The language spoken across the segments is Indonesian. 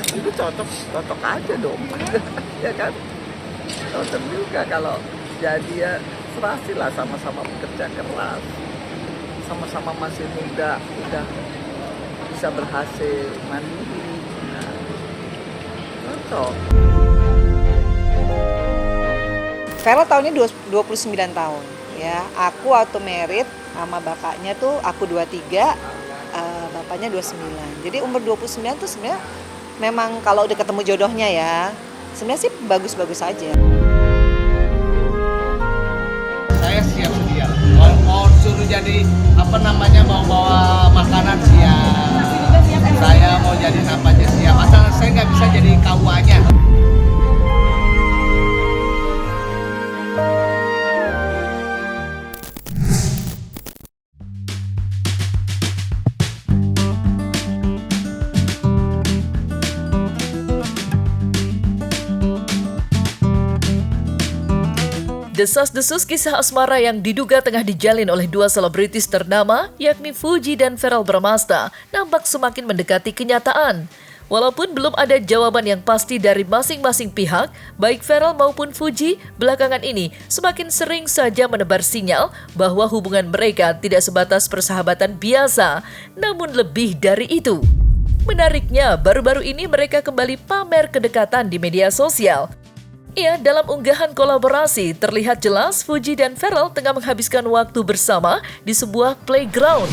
itu cocok aja dong. Ya kan, cocok juga kalau jadi ya serasi lah, sama-sama bekerja keras, sama-sama masih muda, udah bisa berhasil mandiri. Nah, cocok. Vera tahun ini 29 tahun ya. Aku auto merit sama bapaknya tuh aku 23, bapaknya 29. Jadi umur 29 tuh sebenarnya memang kalau udah ketemu jodohnya ya, sebenarnya sih bagus-bagus aja. Saya siap sedia. Mau suruh jadi mau bawa makanan siap. Saya mau jadi apa aja siap. Asal saya nggak bisa jadi KUA-nya. Desas-desus kisah asmara yang diduga tengah dijalin oleh dua selebritis ternama, yakni Fuji dan Verrell Bramasta, nampak semakin mendekati kenyataan. Walaupun belum ada jawaban yang pasti dari masing-masing pihak, baik Verrell maupun Fuji belakangan ini semakin sering saja menebar sinyal bahwa hubungan mereka tidak sebatas persahabatan biasa, namun lebih dari itu. Menariknya, baru-baru ini mereka kembali pamer kedekatan di media sosial. Ya, dalam unggahan kolaborasi, terlihat jelas Fuji dan Verrell tengah menghabiskan waktu bersama di sebuah playground.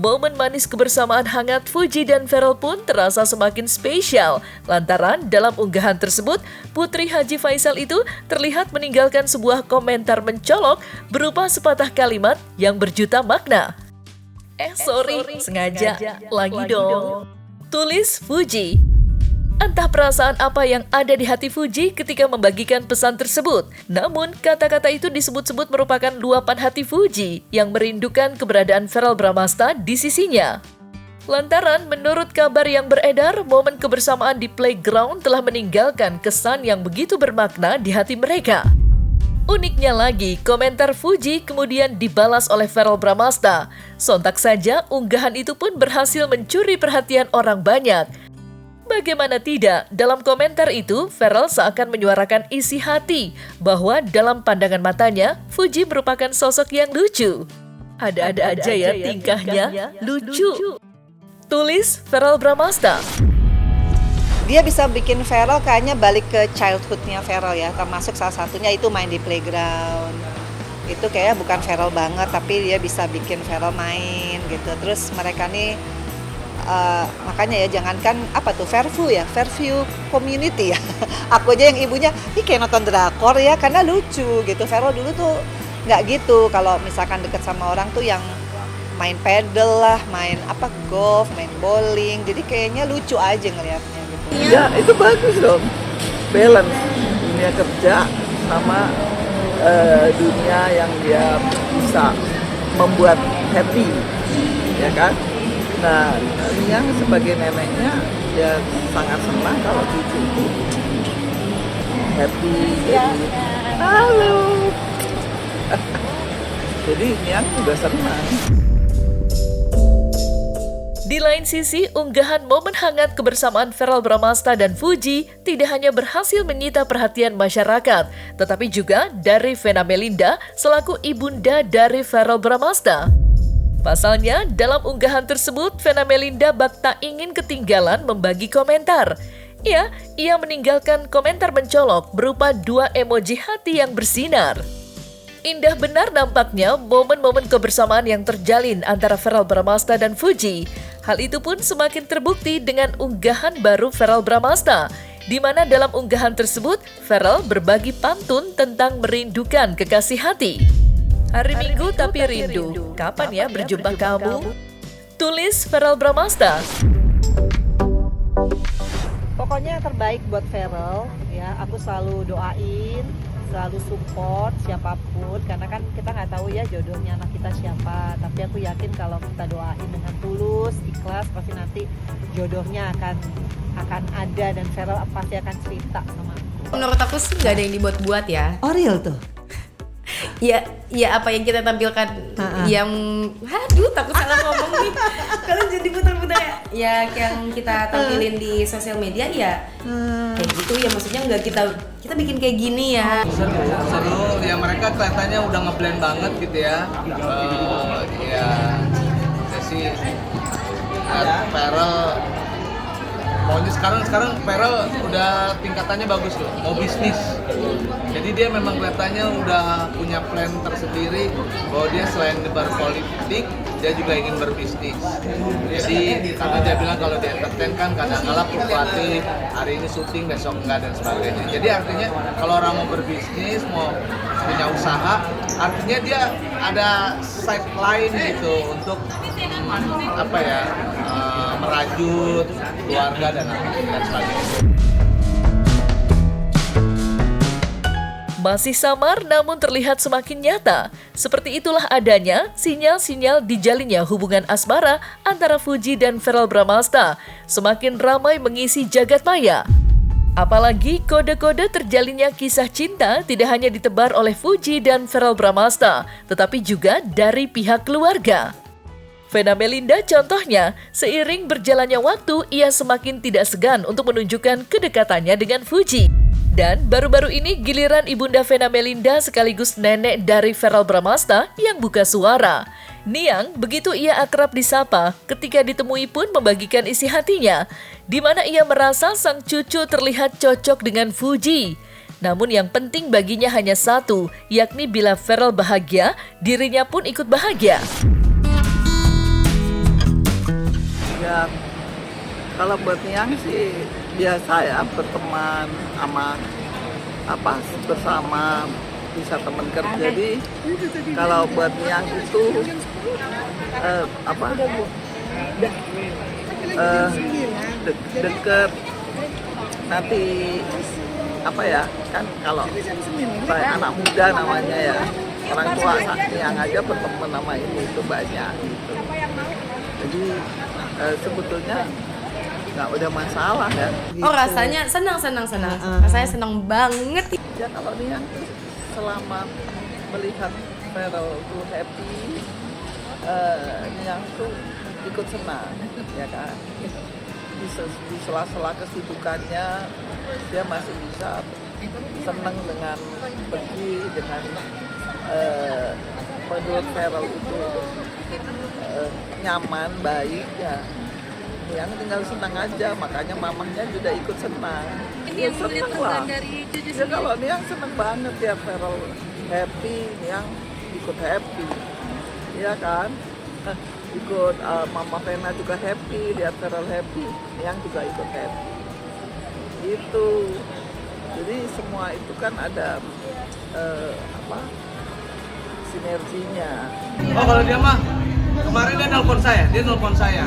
Momen manis kebersamaan hangat Fuji dan Verrell pun terasa semakin spesial. Lantaran dalam unggahan tersebut, Putri Haji Faisal itu terlihat meninggalkan sebuah komentar mencolok berupa sepatah kalimat yang berjuta makna. Sorry, sengaja, lagi dong. Tulis Fuji. Entah perasaan apa yang ada di hati Fuji ketika membagikan pesan tersebut. Namun, kata-kata itu disebut-sebut merupakan luapan hati Fuji yang merindukan keberadaan Verrell Bramasta di sisinya. Lantaran, menurut kabar yang beredar, momen kebersamaan di playground telah meninggalkan kesan yang begitu bermakna di hati mereka. Uniknya lagi, komentar Fuji kemudian dibalas oleh Verrell Bramasta. Sontak saja, unggahan itu pun berhasil mencuri perhatian orang banyak. Bagaimana tidak, dalam komentar itu, Verrell seakan menyuarakan isi hati bahwa dalam pandangan matanya, Fuji merupakan sosok yang lucu. Ada-ada aja ya tingkahnya, lucu. Tulis Verrell Bramasta. Dia bisa bikin Verrell kayaknya balik ke childhoodnya Verrell ya, termasuk salah satunya itu main di playground. Itu kayaknya bukan Verrell banget, tapi dia bisa bikin Verrell main gitu. Terus mereka nih makanya ya, jangankan apa tuh Fairview Community ya. Aku aja yang ibunya ini kayak nonton drakor ya, karena lucu gitu. Verrell dulu tuh nggak gitu, kalau misalkan deket sama orang tuh yang main pedal lah, main golf, main bowling, jadi kayaknya lucu aja ngelihatnya gitu. Ya itu bagus dong, balance dunia kerja sama dunia yang dia bisa membuat happy, ya kan? Nah, yang sebagai neneknya ya sangat senang kalau cucu itu happy. Ya. Halo. Jadi Niang juga senang. Di lain sisi, unggahan momen hangat kebersamaan Verrell Bramasta dan Fuji tidak hanya berhasil menyita perhatian masyarakat, tetapi juga dari Vena Melinda selaku ibunda dari Verrell Bramasta. Pasalnya, dalam unggahan tersebut, Vena Melinda bak tak ingin ketinggalan membagi komentar. Ya, ia meninggalkan komentar mencolok berupa dua emoji hati yang bersinar. Indah benar nampaknya momen-momen kebersamaan yang terjalin antara Verrell Bramasta dan Fuji. Hal itu pun semakin terbukti dengan unggahan baru Verrell Bramasta, di mana dalam unggahan tersebut, Verrell berbagi pantun tentang merindukan kekasih hati. Hari Minggu tapi rindu, kapan ya berjumpa kamu? Tulis Verrell Bramasta. Pokoknya pokoknya yang terbaik buat Feral ya. Aku selalu doain, selalu support siapapun, karena kan kita nggak tahu ya jodohnya anak kita siapa. Tapi aku yakin kalau kita doain dengan tulus, ikhlas, pasti nanti jodohnya akan ada dan Feral pasti akan cerita sama aku. Menurut aku sih nggak ada yang dibuat-buat ya. Oh real tuh? Ya apa yang kita tampilkan yang aduh takut salah ngomong nih. Kalau jadi putar-putar ya yang kita tampilin di sosial media ya kayak gitu ya, maksudnya nggak kita bikin kayak gini ya. Seru ya, mereka kelihatannya udah ngeblend banget gitu ya. Ya saya sih Feral maunya sekarang Feral udah tingkatannya bagus loh, mau bisnis. Jadi dia memang kelihatannya udah punya plan tersendiri bahwa dia selain berpolitik, dia juga ingin berbisnis. Jadi karena dia bilang kalau di entertain kan kadang-kala fluktuatif, hari ini syuting, besok enggak dan sebagainya. Jadi artinya kalau orang mau berbisnis, mau punya usaha, artinya dia ada side lain gitu untuk merajut keluarga dan sebagainya. Masih samar namun terlihat semakin nyata. Seperti itulah adanya sinyal-sinyal dijalinnya hubungan asmara antara Fuji dan Verrell Bramasta semakin ramai mengisi jagat maya. Apalagi kode-kode terjalinnya kisah cinta tidak hanya ditebar oleh Fuji dan Verrell Bramasta, tetapi juga dari pihak keluarga. Vena Melinda contohnya, seiring berjalannya waktu, ia semakin tidak segan untuk menunjukkan kedekatannya dengan Fuji. Dan baru-baru ini giliran ibunda Vena Melinda sekaligus nenek dari Verrell Bramasta yang buka suara. Niang begitu ia akrab disapa ketika ditemui pun membagikan isi hatinya, di mana ia merasa sang cucu terlihat cocok dengan Fuji. Namun yang penting baginya hanya satu, yakni bila Verrell bahagia, dirinya pun ikut bahagia. Ya, kalau buat Niang sih biasa ya, berteman sama bersama, bisa teman kerja. Jadi kalau buat Niang itu deket nanti kan kalau saya anak muda namanya ya, orang tua Niang aja berteman sama itu banyak gitu. Jadi sebetulnya nggak ada masalah ya. Oh rasanya senang. Rasanya senang banget. Ya kalau Niang selama melihat Verrell tuh happy, Niang tuh ikut senang, ya kan. Di sela-sela kesibukannya dia masih bisa senang dengan pergi dengan menurut Verrell itu nyaman, baik ya. Yang tinggal senang aja, makanya mamahnya juga ikut senang. Ya senang lah. Ya kalau Niang senang banget ya Verrell happy, Niang ikut happy, ya kan. Ikut Mama Vena juga happy, lihat Verrell happy, Niang juga ikut happy. Itu. Jadi semua itu kan ada sinerginya. Oh kalau dia mah kemarin dia nelpon saya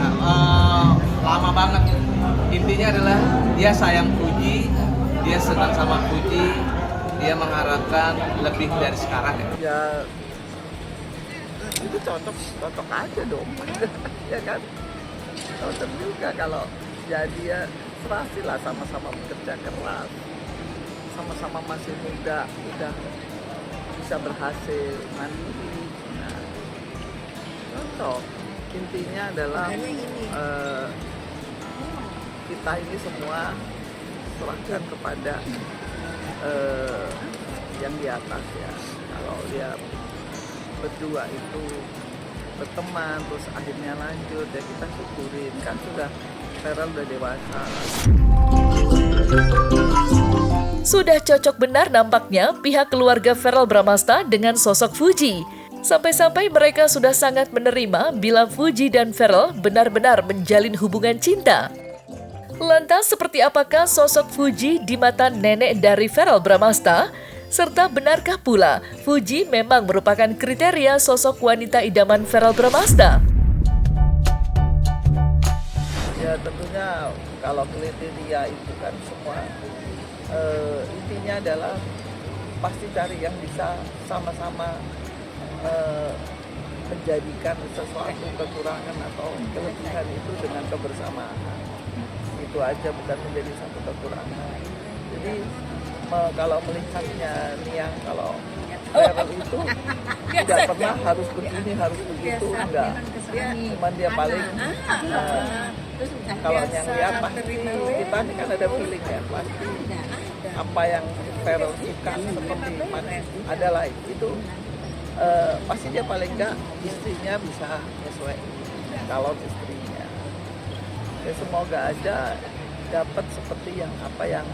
lama banget. Intinya adalah dia sayang Fuji, dia senang sama Fuji, dia mengharapkan lebih dari sekarang ya. Ya itu cocok aja dong. Ya kan, cocok juga kalau jadi ya serasi lah, sama-sama bekerja keras, sama-sama masih muda, udah bisa berhasil mandiri. Nah, cocok. Intinya adalah kita ini semua serahkan kepada yang di atas ya. Kalau dia berdua itu berteman terus akhirnya lanjut ya, kita syukurin, kan sudah Verrell udah dewasa. Sudah cocok benar nampaknya pihak keluarga Verrell Bramasta dengan sosok Fuji. Sampai-sampai mereka sudah sangat menerima bila Fuji dan Verrell benar-benar menjalin hubungan cinta. Lantas seperti apakah sosok Fuji di mata nenek dari Verrell Bramasta? Serta benarkah pula Fuji memang merupakan kriteria sosok wanita idaman Verrell Bramasta? Ya tentunya kalau kriteria itu kan semua intinya adalah pasti cari yang bisa sama-sama menjadikan sesuatu kekurangan atau kelebihan itu dengan kebersamaan. Itu aja, bukan menjadi satu kekurangan. Jadi kalau melihatnya nih yang kalau Feral itu tidak pernah harus begini, harus begitu, enggak. Cuman dia paling kalau yang lihat pasti kita ini kan ada feeling ya, pasti apa yang Feral suka seperti adalah itu pasti dia paling enggak istrinya bisa sesuai calon istrinya. Ya semoga aja dapat seperti yang apa yang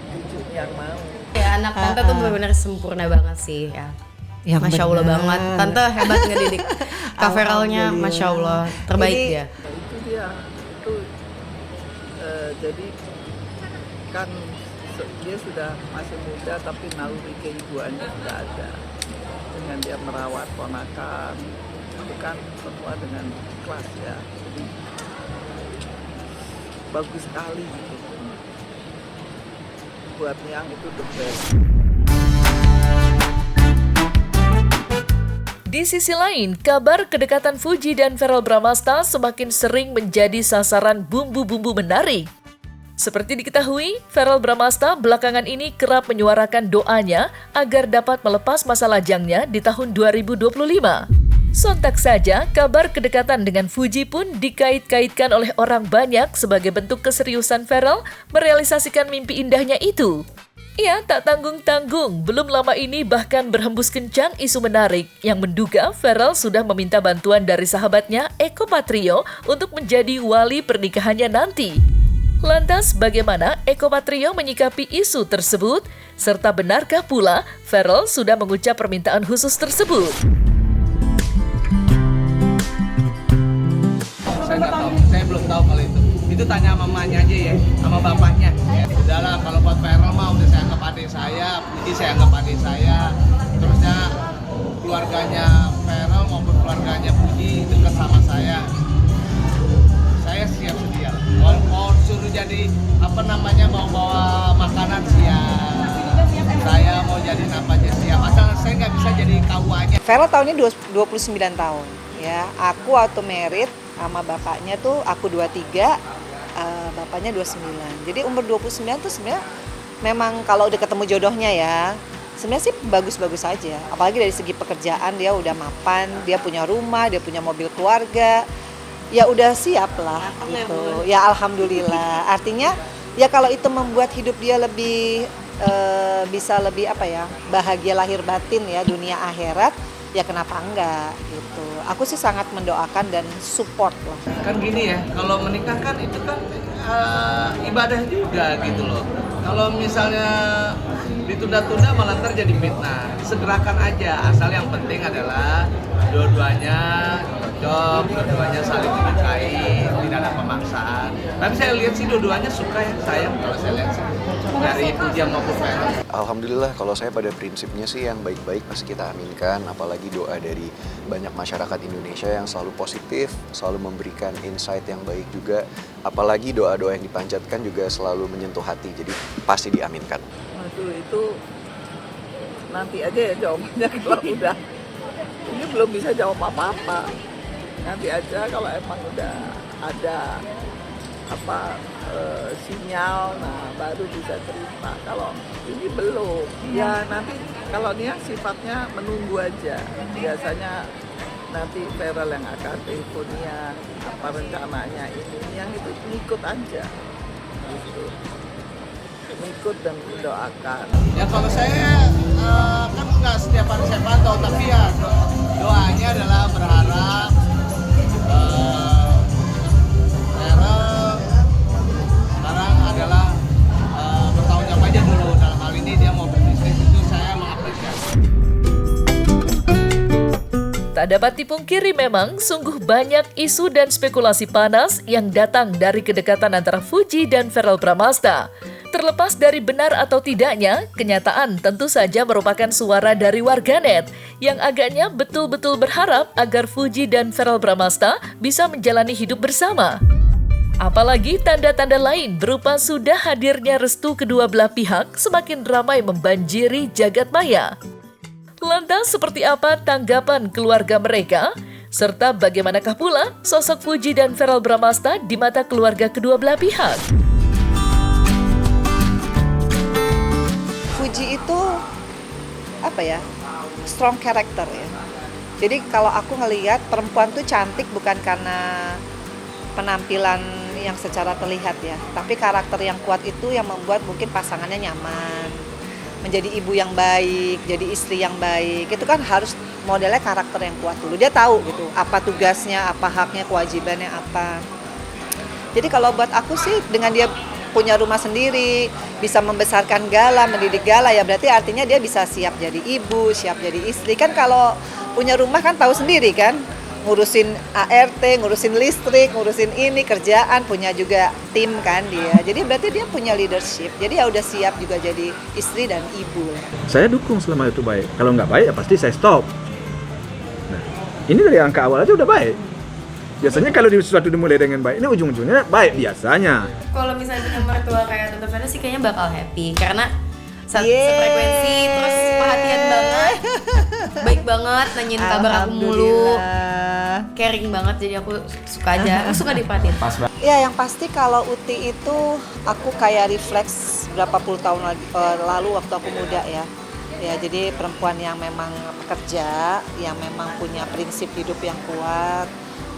cucunya mau. Ya anak tante tuh benar-benar sempurna banget sih ya. Masya Allah banget, tante hebat ngedidik. Kak Feralnya Masya Allah terbaik ya. Itu dia, itu jadi kan dia sudah masih muda tapi naluri keibuannya sudah ada. Dengan dia merawat ponakan, itu kan semua dengan ikhlas ya. Jadi bagus sekali gitu. Buat Niang itu the best. Di sisi lain, kabar kedekatan Fuji dan Verrell Bramasta semakin sering menjadi sasaran bumbu-bumbu menarik. Seperti diketahui, Verrell Bramasta belakangan ini kerap menyuarakan doanya agar dapat melepas masa lajangnya di tahun 2025. Sontak saja, kabar kedekatan dengan Fuji pun dikait-kaitkan oleh orang banyak sebagai bentuk keseriusan Verrell merealisasikan mimpi indahnya itu. Ia tak tanggung-tanggung, belum lama ini bahkan berhembus kencang isu menarik yang menduga Verrell sudah meminta bantuan dari sahabatnya Eko Patrio untuk menjadi wali pernikahannya nanti. Lantas bagaimana Eko Patrio menyikapi isu tersebut? Serta benarkah pula Verrell sudah mengucap permintaan khusus tersebut? Saya belum tahu kalau itu tanya sama mamanya aja ya, sama bapaknya. Ya, udahlah kalau buat Verrell mah udah saya anggap adik saya, jadi saya anggap adik saya. Terusnya keluarganya Verrell maupun keluarganya Puji dekat sama saya siap sedia. Mau suruh jadi mau bawa makanan siap. Saya mau jadi apa aja siap. Asal saya nggak bisa jadi KUA-nya. Verrell tahun ini 29 tahun. Ya, aku auto merit sama bapaknya tuh aku 23, bapaknya 29. Jadi umur 29 tuh sebenarnya memang kalau udah ketemu jodohnya ya, sebenarnya sih bagus-bagus aja. Apalagi dari segi pekerjaan dia udah mapan, dia punya rumah, dia punya mobil keluarga. Ya udah siap lah gitu. Ya alhamdulillah. Artinya ya kalau itu membuat hidup dia lebih bisa lebih bahagia lahir batin ya, dunia akhirat. Ya kenapa enggak gitu. Aku sih sangat mendoakan dan support lah. Kan gini ya, kalau menikah kan itu kan ibadah juga gitu loh. Kalau misalnya ditunda-tunda malah ntar jadi fitnah. Segerakan aja, asal yang penting adalah dua-duanya cocok, dua-duanya saling menyukai, tidak ada pemaksaan. Tapi saya lihat sih dua-duanya suka ya, sayang kalau saya lihat sih. Dari Puja maupun Verrell. Alhamdulillah kalau saya pada prinsipnya sih yang baik-baik pasti kita aminkan, apalagi doa dari banyak masyarakat Indonesia yang selalu positif, selalu memberikan insight yang baik juga, apalagi doa-doa yang dipanjatkan juga selalu menyentuh hati, jadi pasti diaminkan. Waduh, itu nanti aja ya jawabannya kalau udah. Ini belum bisa jawab apa-apa. Nanti aja kalau emang udah ada sinyal, nah baru bisa cerita. Kalau ini belum, ya nanti kalau dia sifatnya menunggu aja. Biasanya nanti Verrell yang akan teleponnya apa rencananya ini, yang itu ngikut aja, gitu. Ngikut dan mendoakan. Ya kalau saya kan nggak setiap hari saya pantau, tapi ya doanya adalah berharap Verrell sekarang adalah bertanggung jawab aja dulu. Dalam hal ini dia mau berbisnis, itu saya mengapresiasi. Tak dapat dipungkiri memang sungguh banyak isu dan spekulasi panas yang datang dari kedekatan antara Fuji dan Verrell Bramasta. Terlepas dari benar atau tidaknya, kenyataan tentu saja merupakan suara dari warganet yang agaknya betul-betul berharap agar Fuji dan Verrell Bramasta bisa menjalani hidup bersama. Apalagi tanda-tanda lain berupa sudah hadirnya restu kedua belah pihak semakin ramai membanjiri jagat maya. Lantas seperti apa tanggapan keluarga mereka? Serta bagaimanakah pula sosok Fuji dan Verrell Bramasta di mata keluarga kedua belah pihak? Fuji itu strong character ya. Jadi kalau aku ngelihat perempuan tuh cantik bukan karena penampilan yang secara terlihat ya, tapi karakter yang kuat itu yang membuat mungkin pasangannya nyaman, menjadi ibu yang baik, jadi istri yang baik. Itu kan harus modelnya karakter yang kuat dulu. Dia tahu gitu apa tugasnya, apa haknya, kewajibannya apa. Jadi kalau buat aku sih dengan dia punya rumah sendiri, bisa membesarkan Gala, mendidik Gala, ya berarti artinya dia bisa siap jadi ibu, siap jadi istri. Kan kalau punya rumah kan tahu sendiri kan, ngurusin ART, ngurusin listrik, ngurusin ini, kerjaan, punya juga tim kan dia. Jadi berarti dia punya leadership, jadi ya udah siap juga jadi istri dan ibu. Saya dukung selama itu baik. Kalau nggak baik ya pasti saya stop. Nah, ini dari angka awal aja udah baik. Biasanya kalau sesuatu dimulai dengan baik, ini ujung-ujungnya baik biasanya. Kalau misalnya punya mertua kayak Tante Vera sih kayaknya bakal happy karena sefrekuensi, terus perhatian banget, baik banget, nanyain kabar aku mulu, caring banget, jadi aku suka aja, aku suka diperhatiin. Ya yang pasti kalau Uti itu aku kayak refleks berapa puluh tahun lalu waktu aku muda ya. Ya jadi perempuan yang memang pekerja, yang memang punya prinsip hidup yang kuat.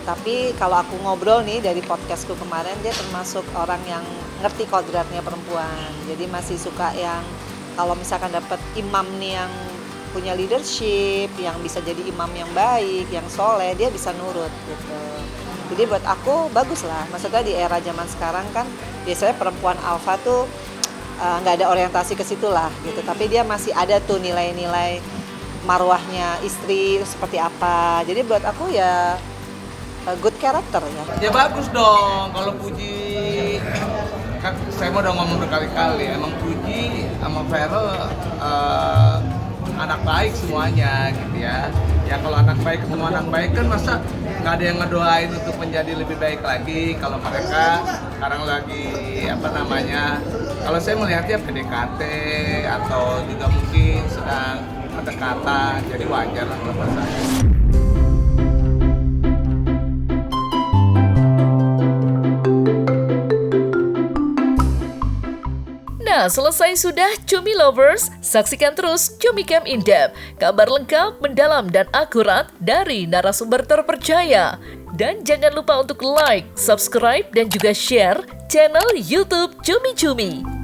Tapi kalau aku ngobrol nih dari podcastku kemarin, dia termasuk orang yang ngerti kodratnya perempuan. Jadi masih suka yang kalau misalkan dapat imam nih yang punya leadership, yang bisa jadi imam yang baik, yang soleh, dia bisa nurut gitu. Jadi buat aku bagus lah. Maksudnya di era zaman sekarang kan biasanya perempuan alpha tuh nggak ada orientasi ke situ lah gitu. Tapi dia masih ada tuh nilai-nilai marwahnya istri seperti apa. Jadi buat aku ya good character ya. Ya bagus dong kalau Fuji, kan saya mau udah ngomong berkali-kali, emang Fuji sama Verrell anak baik semuanya gitu ya. Ya kalau anak baik ketemu anak baik kan masa nggak ada yang ngedoain untuk menjadi lebih baik lagi kalau mereka sekarang lagi kalau saya melihatnya PDKT atau juga mungkin sedang pendekatan, jadi wajar lah kalau buat saya. Nah, selesai sudah Cumi Lovers, saksikan terus Cumi Camp In Depth, kabar lengkap, mendalam, dan akurat dari narasumber terpercaya. Dan jangan lupa untuk like, subscribe, dan juga share channel YouTube Cumi Cumi.